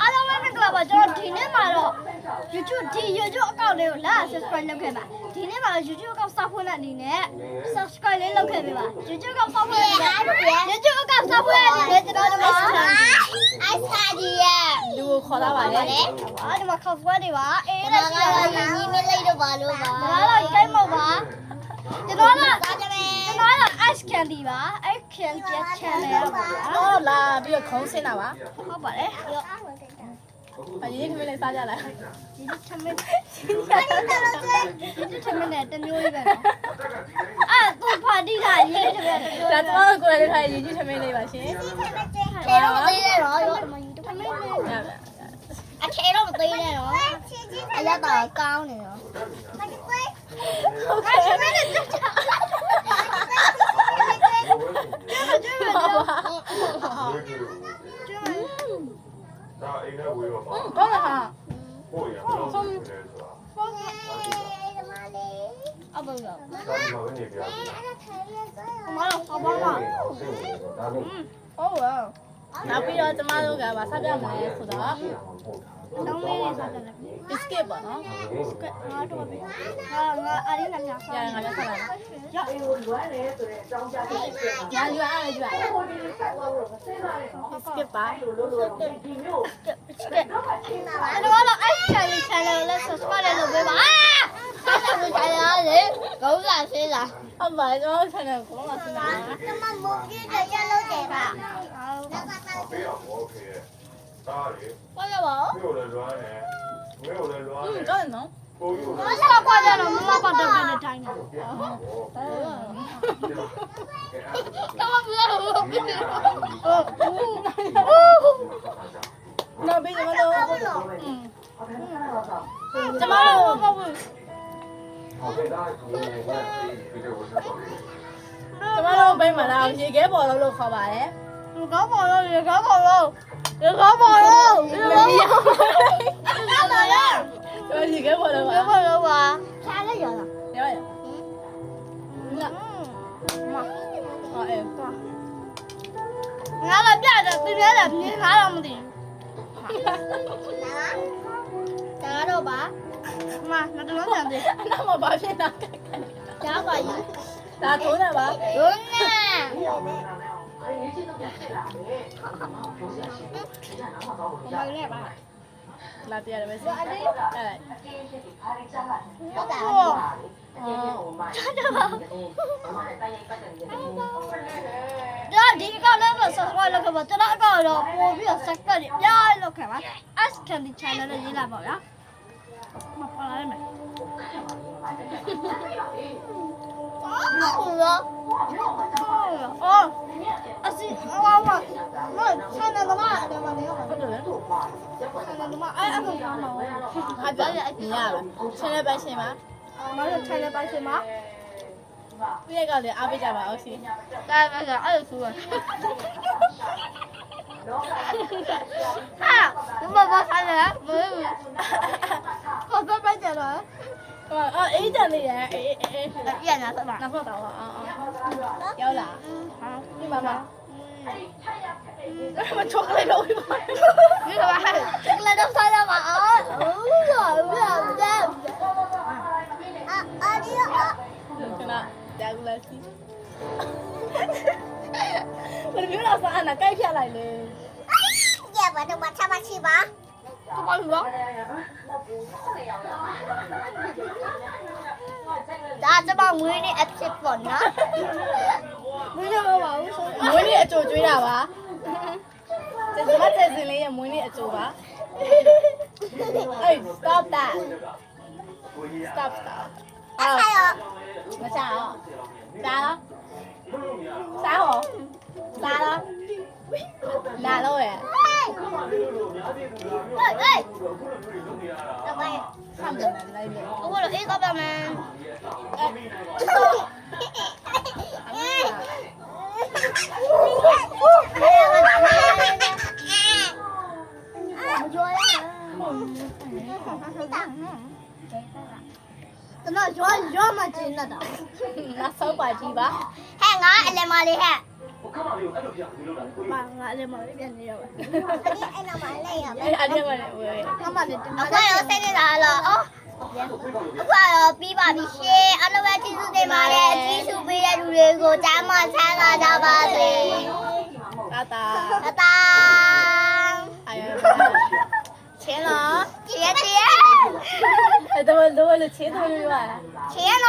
အားလုံးပဲမင်္ဂလာပါကျွန်တော်ဒီနေ့မှာတော့ YouTube account လေးကိုလာ subscribe လုပ်ခဲ့ပါဒီနေ့မှာ YouTube account စောက်ဖွင့်တဲ့အနေနဲ့ subscribe လေးလုပ်ခဲ့ပေးပါ YouTube account စောက်ဖွင့်တဲ့ YouTube account စောက်ဖွင့်တဲ့အနေနဲ့ကျွန်တော်တို့ ice candy ရဲ့လူကိုခေါ်လာပါလေဒီမှာခေါက်ဆွဲတွေပါအေးတဲ့ကြီးညီမလေးတို့ပါလို့ပါဒါတော့ကိတ်မဟုတ်ပါကျွန်တော်က ice candy ပါ ice candy channel ပါ တော့လာပြီးတော့ခုံးဆင်းတာပါ ဟုတ်ပါတယ် အရေးကြီးလေးစားကြလား ဒီထမင်းနဲ့တမျိုးလေးပဲသူဖာတီးတာရေးတယ်ပဲ ဒါတော့ကိုယ်လေးထားရေးကြီးထမင်းလေးပါရှင် ခြေတော့မသေးနဲ့တော့ရောမယူတမင်းနဲ့အခြေတော့မသေးနဲ့တော့အရတာကောင်းနေတော့ဟုတ်ကဲ့ခြေနဲ့တက်ချာကျွတ်ကျွတ်ဒါအိမ်ထဲဝေးတော့ပါဟုတ်လားဟာဟုတ်ရအောင်ဆုံးအဘောရော ဒါမှမဟုတ်နေပြမတော်အဘောပါဟုတ်ပါနောက်ပြီးတော့ကျမတို့ကဗာဆက်ပြမယ်ဆိုတော့ လုံးလေးနဲ့စားတယ် biscuit ပေါ့နော် biscuit ငါတော့ပဲငါအရင်းနဲ့များစား ရငါလည်းဆက်လာတယ် ရအေးကိုလွမ်းနေဆိုတဲ့ကြောင်းကြတဲ့ ညာယူအားလည်းယူရတယ် biscuit ပါ biscuit အဲ့တော့အဲ့ channel လေး subscribe လုပ်ပေးပါဆက်ဆက်ကြရလေကောင်းလာသေးလား ဟုတ်ပါကျွန်တော် channel ကိုလာစဉ်းစားတာ ကျမမကြည့်တဲ့ရလို့တယ်ပါ ပေးအောင်โอเคဒါလေ ဘာလဲပါ မြို့လည်းလွမ်းနေမြို့လည်းလွမ်းနေဟုတ်နော်ကိုယူ ဘာလဲကွာကြတော့မမပတ်တဲ့တဲ့တိုင်းတာတော့ဘယ်လိုနောက်ပြီးကျမတို့ကျမတို့ ဟုတ်ကဲ့ဒါကိုဒီလိုဝတ်စားပါလိမ့် ကျမတို့ဘိတ်မှာလာရေခဲပေါ်လို့ခေါ်ပါတယ် လူကောင်းပါလို့လူကောင်းပါလို့လူကောင်းပါလို့လူကောင်းပါလို့ ရေခဲပေါ်လို့ပါ လူကောင်းပါလို့ပါစားလိုက်ရလား ရရဟောအဲ့တော့ ငါလည်းပြတယ်သူပြတယ်မြင်သားတော့မသိဘူးဒါတော့ပါမငါတို့လည်းတယ် အဲ့တော့မဘာဖြစ်တာ ကြားပါယူ ဒါထိုးနေပါ ဒုနဲ့ဘာလဲပါ လာပြရတယ်ပဲစီအဲ့ဟုတ်တာချာတော့ပါဒါဒီကောက်လည်း subscribe လုပ်ခဲ့ပါကျွန်တော်အကောက်တော့ပို့ပြီးတော့ subscribe ပြားလုပ်ခဲ့ပါ Ice Candy Channel နဲ့ရေးလာပါဗျာမပေါ်လာမယ်ဟုတ်လားအော်အစီအော်မဆန်တယ်မလားတယ်မနေရော ဟုတ်တယ်လေ ဆန်တယ်မအဲ့အခုကောင်းတော့ ဟာပြရအပြင်ရပါဆင်းရဲပဲရှင်ပါ မလို့ channel ပါရှင်မ ပြရကလည်းအားပေးကြပါအောင်ရှင် ဒါပဲကအဲ့လိုဆိုဟာဘာဆိုင်လဲဘယ်ဘာပဲကြတော့ အော်အေးတန်လေးရအေးအေး ပြန်လာစပါ နောက်တော့တော့အော်ရောက်လာဒီမှာမမချိုကလေးတော့ပြီပါ ဒီကဘာကလည်းတော့ဆိုင်ရမှာအော်အာဒီယာ ခဏကြာကူလာစီဘယ်လိုလဲဆာနာကြိုက်ဖြတ်လိုက်လေ ရပါတော့မချမရှိပါကဘာလို့ဒါကျမငွေနဲ့အဖြစ်ပေါ့နော်မင်းတော့ပါဘူးဆို မွေးနေ့အကြိုကျွေးတာပါကျမတဲ့စင်လေးရဲ့မွေးနေ့အကြိုပါအေး stop that stop အဲ့ဒါရော မချအောင်စားတော့စားဟောစားတော့လာလို့ရ ဟေးတမန် ဆမ်တယ်လိုက်လေ အခုတော့အေးတော့ပါမယ်မကြွရတော့ရောမကျင်းတော့ ငါဆောက်ပါကြည့်ပါ ဟဲ့ငါအလမလေးဟဲ့妈，我这毛这边没有。အဲ့အတက်ပါလေဝယ် 妈妈的，အခုတော့စိတ်နေတာလို့အခုတော့ပြီးပါပြီရှင်အားလုံးပဲကျေးဇူးတင်ပါတယ်အကြီးစုပေးတဲ့လူတွေကိုကြားမဆန်းလာကြပါစေ တာတာ တတာ 哎呀，钱了姐姐哎，怎么都为了钱都有啊？钱了